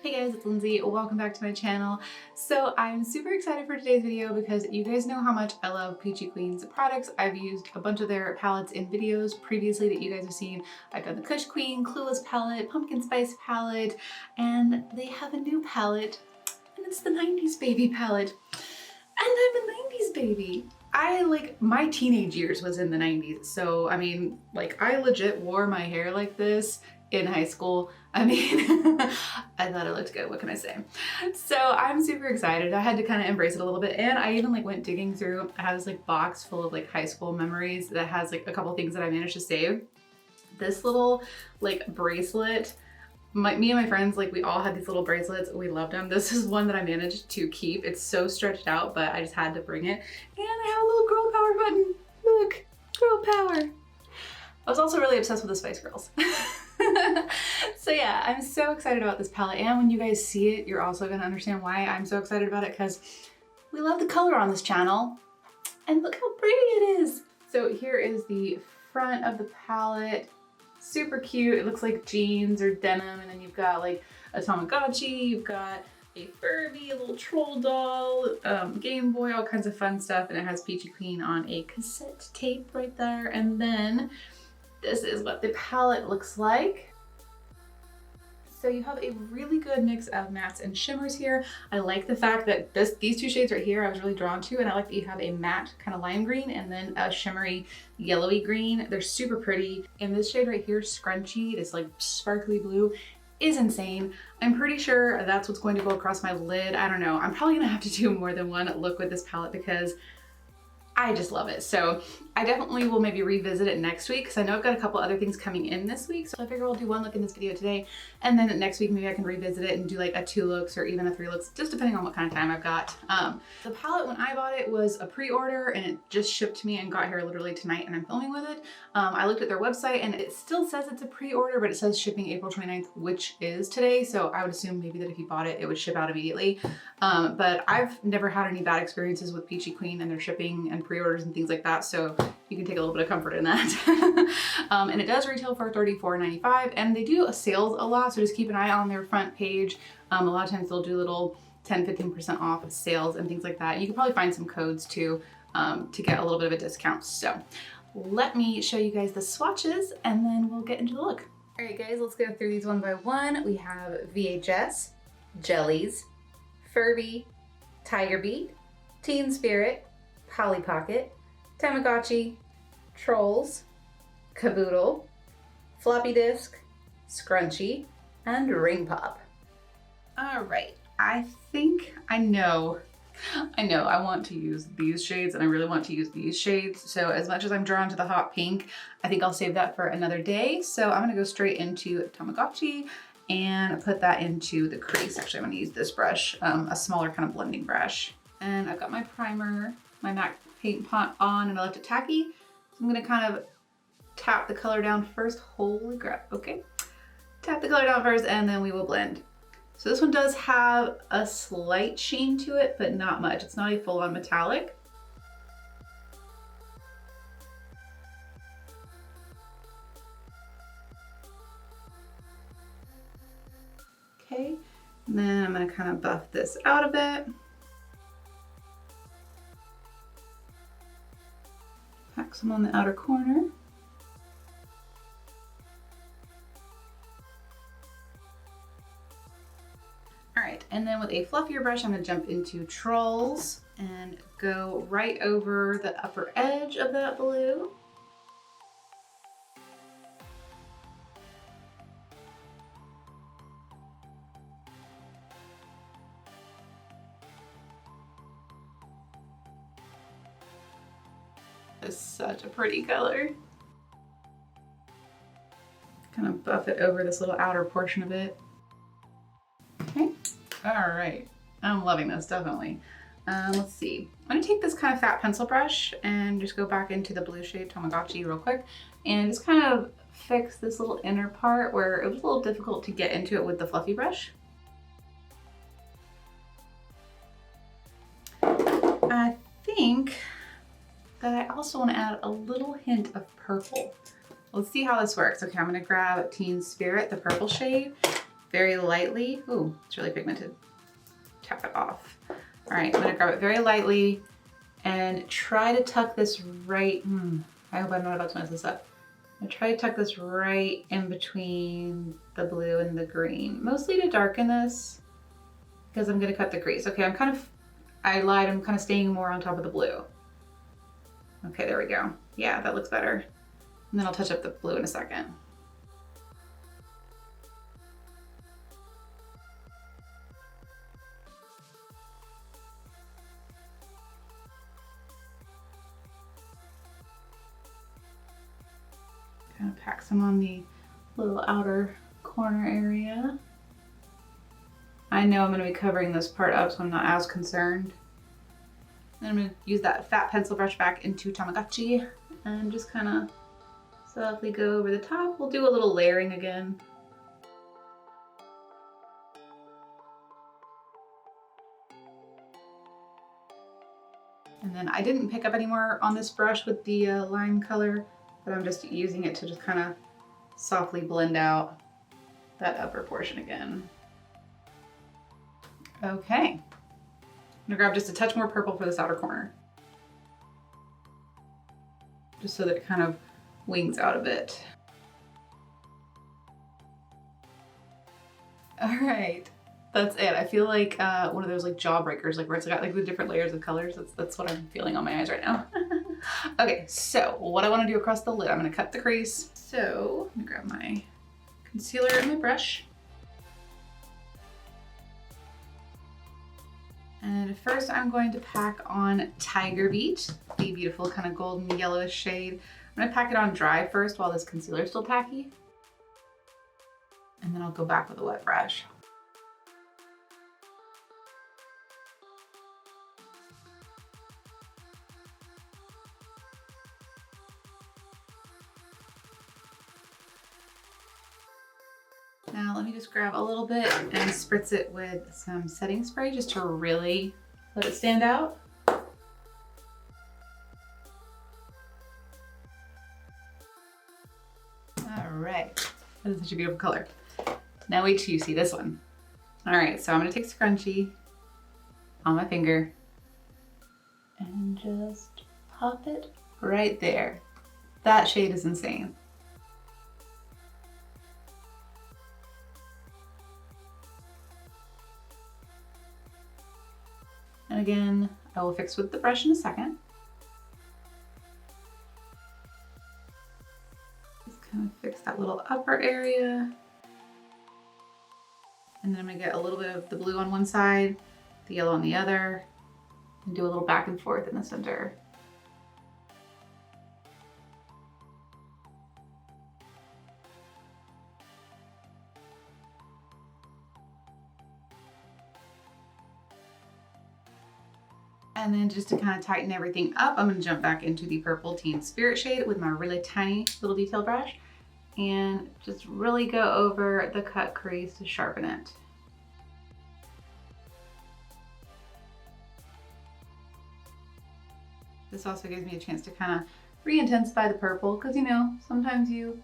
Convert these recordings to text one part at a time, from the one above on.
Hey guys, it's Lindsay. Welcome back to my channel. So I'm super excited for today's video because you guys know how much I love Peachy Queen's products. I've used a bunch of their palettes in videos previously that you guys have seen. I've done the Kush Queen, Clueless palette, Pumpkin Spice palette, and they have a new palette, and it's the 90s baby palette. And I'm a 90s baby. My teenage years was in the 90s. So, I mean, like I legit wore my hair like this in high school. I mean, I thought it looked good, what can I say? So I'm super excited. I had to kind of embrace it a little bit. And I even like went digging through, I have this like box full of like high school memories that has like a couple things that I managed to save. This little like bracelet, me and my friends, like we all had these little bracelets. We loved them. This is one that I managed to keep. It's so stretched out, but I just had to bring it. And I have a little girl power button. Look, girl power. I was also really obsessed with the Spice Girls. So yeah, I'm so excited about this palette. And when you guys see it, you're also gonna understand why I'm so excited about it, because we love the color on this channel. And look how pretty it is. So here is the front of the palette. Super cute. It looks like jeans or denim, and then you've got like a Tamagotchi, you've got a Furby, a little troll doll, Game Boy, all kinds of fun stuff, and it has Peachy Queen on a cassette tape right there. And then this is what the palette looks like. So you have a really good mix of mattes and shimmers here. I like the fact that these two shades right here I was really drawn to, and I like that you have a matte kind of lime green and then a shimmery yellowy green. They're super pretty. And this shade right here, Scrunchy, this like sparkly blue, is insane. I'm pretty sure that's what's going to go across my lid. I don't know. I'm probably gonna have to do more than one look with this palette because I just love it. So I definitely will maybe revisit it next week because I know I've got a couple other things coming in this week. So I figure I'll do one look in this video today, and then next week maybe I can revisit it and do like a 2 looks or even a 3 looks, just depending on what kind of time I've got. The palette, when I bought it, was a pre-order and it just shipped to me and got here literally tonight, and I'm filming with it. I looked at their website and it still says it's a pre-order, but it says shipping April 29th, which is today. So I would assume maybe that if you bought it, it would ship out immediately. But I've never had any bad experiences with Peachy Queen and their shipping and pre-orders and things like that. So you can take a little bit of comfort in that. And it does retail for $34.95, and they do sales a lot. So just keep an eye on their front page. A lot of times they'll do little 10-15% off sales and things like that. You can probably find some codes too to get a little bit of a discount. So let me show you guys the swatches and then we'll get into the look. All right guys, let's go through these one by one. We have VHS, Jellies, Furby, Tiger Beat, Teen Spirit, Polly Pocket, Tamagotchi, Trolls, Caboodle, Floppy Disk, Scrunchy, and Ring Pop. All right, I think I know I want to use these shades and I really want to use these shades. So as much as I'm drawn to the hot pink, I think I'll save that for another day. So I'm gonna go straight into Tamagotchi and put that into the crease. Actually, I'm gonna use this brush, a smaller kind of blending brush. And I've got my primer, my MAC paint pot on, and I left it tacky. So I'm gonna kind of tap the color down first. Holy crap, okay. Tap the color down first and then we will blend. So this one does have a slight sheen to it, but not much. It's not a full-on metallic. Okay, and then I'm gonna kind of buff this out a bit. Pack some on the outer corner. All right, and then with a fluffier brush, I'm gonna jump into Trolls and go right over the upper edge of that blue. It's such a pretty color. Kind of buff it over this little outer portion of it. Okay, all right. I'm loving this, definitely. Let's see. I'm gonna take this kind of fat pencil brush and just go back into the blue shade Tamagotchi real quick and just kind of fix this little inner part where it was a little difficult to get into it with the fluffy brush. I think that I also want to add a little hint of purple. Let's see how this works. Okay, I'm gonna grab Teen Spirit, the purple shade, very lightly. Ooh, it's really pigmented. Tap it off. All right, I'm gonna grab it very lightly and try to tuck this right, I hope I'm not about to mess this up. I'm gonna try to tuck this right in between the blue and the green, mostly to darken this because I'm gonna cut the crease. Okay, I lied, I'm kind of staying more on top of the blue. Okay, there we go. Yeah, that looks better. And then I'll touch up the blue in a second. Kind of pack some on the little outer corner area. I know I'm going to be covering this part up, so I'm not as concerned. Then I'm going to use that fat pencil brush back into Tamagotchi and just kind of softly go over the top. We'll do a little layering again. And then I didn't pick up any more on this brush with the lime color, but I'm just using it to just kind of softly blend out that upper portion again. Okay, I'm gonna grab just a touch more purple for this outer corner, just so that it kind of wings out a bit. All right, that's it. I feel like one of those like jawbreakers, like where it's got like the different layers of colors. That's what I'm feeling on my eyes right now. Okay, so what I want to do across the lid, I'm gonna cut the crease. So I'm gonna grab my concealer and my brush. And first I'm going to pack on Tiger Beat, the beautiful kind of golden yellowish shade. I'm gonna pack it on dry first while this concealer is still tacky. And then I'll go back with a wet brush. Now let me just grab a little bit and spritz it with some setting spray just to really let it stand out. All right, that is such a beautiful color. Now wait till you see this one. All right, so I'm gonna take a scrunchie on my finger and just pop it right there. That shade is insane. And again, I will fix with the brush in a second. Just kind of fix that little upper area. And then I'm gonna get a little bit of the blue on one side, the yellow on the other, and do a little back and forth in the center. And then just to kind of tighten everything up, I'm gonna jump back into the purple Teen Spirit shade with my really tiny little detail brush and just really go over the cut crease to sharpen it. This also gives me a chance to kind of re-intensify the purple because, you know, sometimes you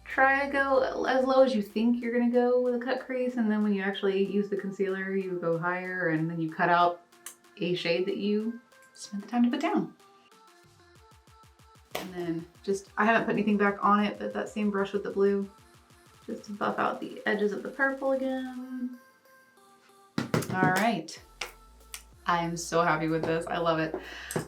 try to go as low as you think you're gonna go with a cut crease, and then when you actually use the concealer, you go higher and then you cut out a shade that you spent the time to put down. And then just, I haven't put anything back on it, but that same brush with the blue, just to buff out the edges of the purple again. All right. I'm so happy with this. I love it.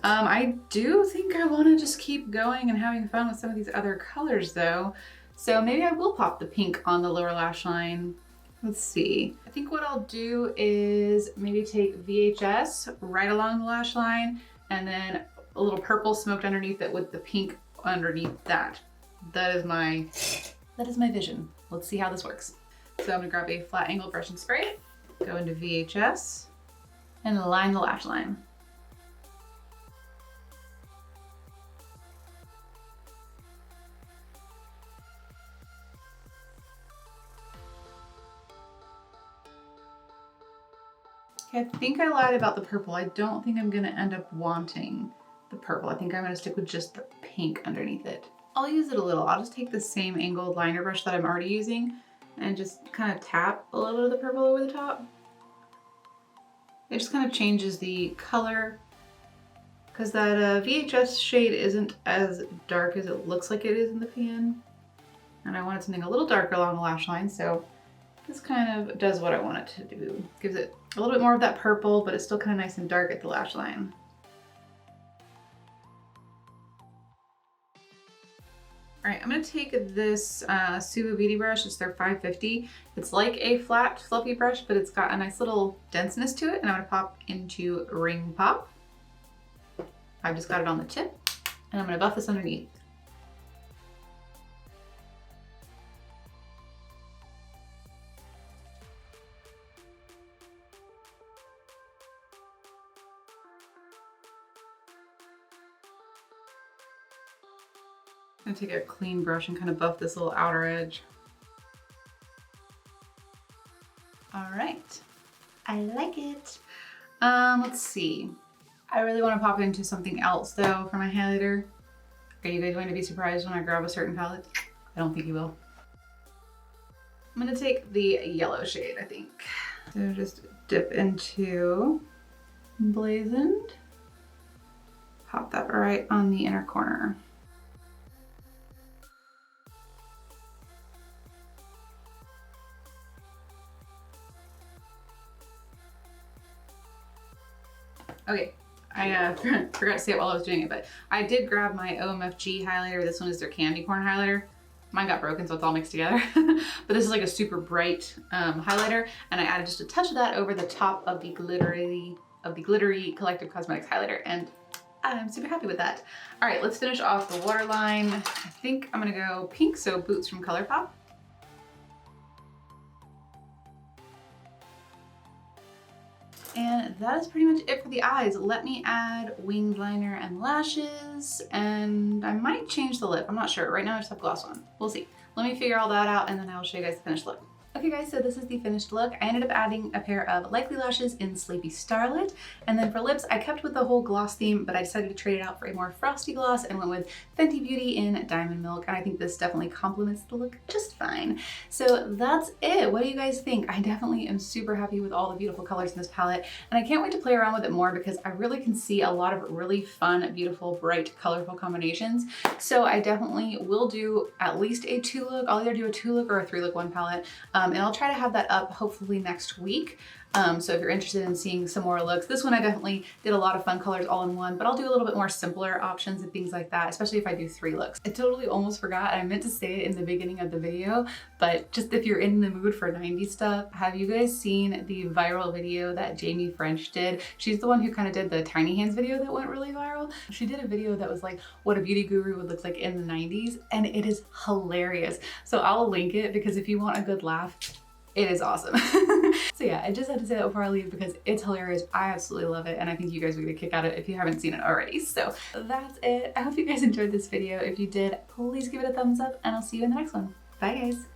I do think I want to just keep going and having fun with some of these other colors though. So maybe I will pop the pink on the lower lash line. Let's see. I think what I'll do is maybe take VHS right along the lash line and then a little purple smoked underneath it with the pink underneath that. That is my vision. Let's see how this works. So I'm gonna grab a flat angle brush and spray, go into VHS, and line the lash line. Okay, I think I lied about the purple. I don't think I'm gonna end up wanting the purple. I think I'm gonna stick with just the pink underneath it. I'll use it a little. I'll just take the same angled liner brush that I'm already using and just kind of tap a little bit of the purple over the top. It just kind of changes the color because that VHS shade isn't as dark as it looks like it is in the pan. And I wanted something a little darker along the lash line, so this kind of does what I want it to do. Gives it a little bit more of that purple, but it's still kind of nice and dark at the lash line. All right, I'm gonna take this Suva Beauty brush. It's their 550. It's like a flat, fluffy brush, but it's got a nice little denseness to it, and I'm gonna pop into Ring Pop. I've just got it on the tip, and I'm gonna buff this underneath. I'm gonna take a clean brush and kind of buff this little outer edge. All right, I like it. Let's see. I really want to pop into something else though for my highlighter. Are you guys going to be surprised when I grab a certain palette? I don't think you will. I'm gonna take the yellow shade, I think. So just dip into Blazoned. Pop that right on the inner corner. Okay, I forgot to say it while I was doing it, but I did grab my OMFG highlighter. This one is their candy corn highlighter. Mine got broken, so it's all mixed together. But this is like a super bright highlighter, and I added just a touch of that over the top of the glittery Collective Cosmetics highlighter, and I'm super happy with that. All right, let's finish off the waterline. I think I'm gonna go pink, so Boots from ColourPop. And that is pretty much it for the eyes. Let me add winged liner and lashes, and I might change the lip. I'm not sure. Right now I just have gloss on. We'll see. Let me figure all that out, and then I will show you guys the finished look. Okay guys, so this is the finished look. I ended up adding a pair of Likely lashes in Sleepy Starlit. And then for lips, I kept with the whole gloss theme, but I decided to trade it out for a more frosty gloss and went with Fenty Beauty in Diamond Milk. And I think this definitely complements the look just fine. So that's it. What do you guys think? I definitely am super happy with all the beautiful colors in this palette. And I can't wait to play around with it more because I really can see a lot of really fun, beautiful, bright, colorful combinations. So I definitely will do at least a 2-look. I'll either do a 2-look or a 3-look one palette. And I'll try to have that up hopefully next week. So if you're interested in seeing some more looks, this one I definitely did a lot of fun colors all in one, but I'll do a little bit more simpler options and things like that, especially if I do 3 looks. I totally almost forgot. I meant to say it in the beginning of the video, but just if you're in the mood for 90s stuff, have you guys seen the viral video that Jamie French did? She's the one who kind of did the Tiny Hands video that went really viral. She did a video that was like what a beauty guru would look like in the 90s, and it is hilarious. So I'll link it because if you want a good laugh, it is awesome. So yeah, I just had to say that before I leave because it's hilarious. I absolutely love it, and I think you guys will get a kick out of it if you haven't seen it already. So that's it. I hope you guys enjoyed this video. If you did, please give it a thumbs up, and I'll see you in the next one. Bye guys.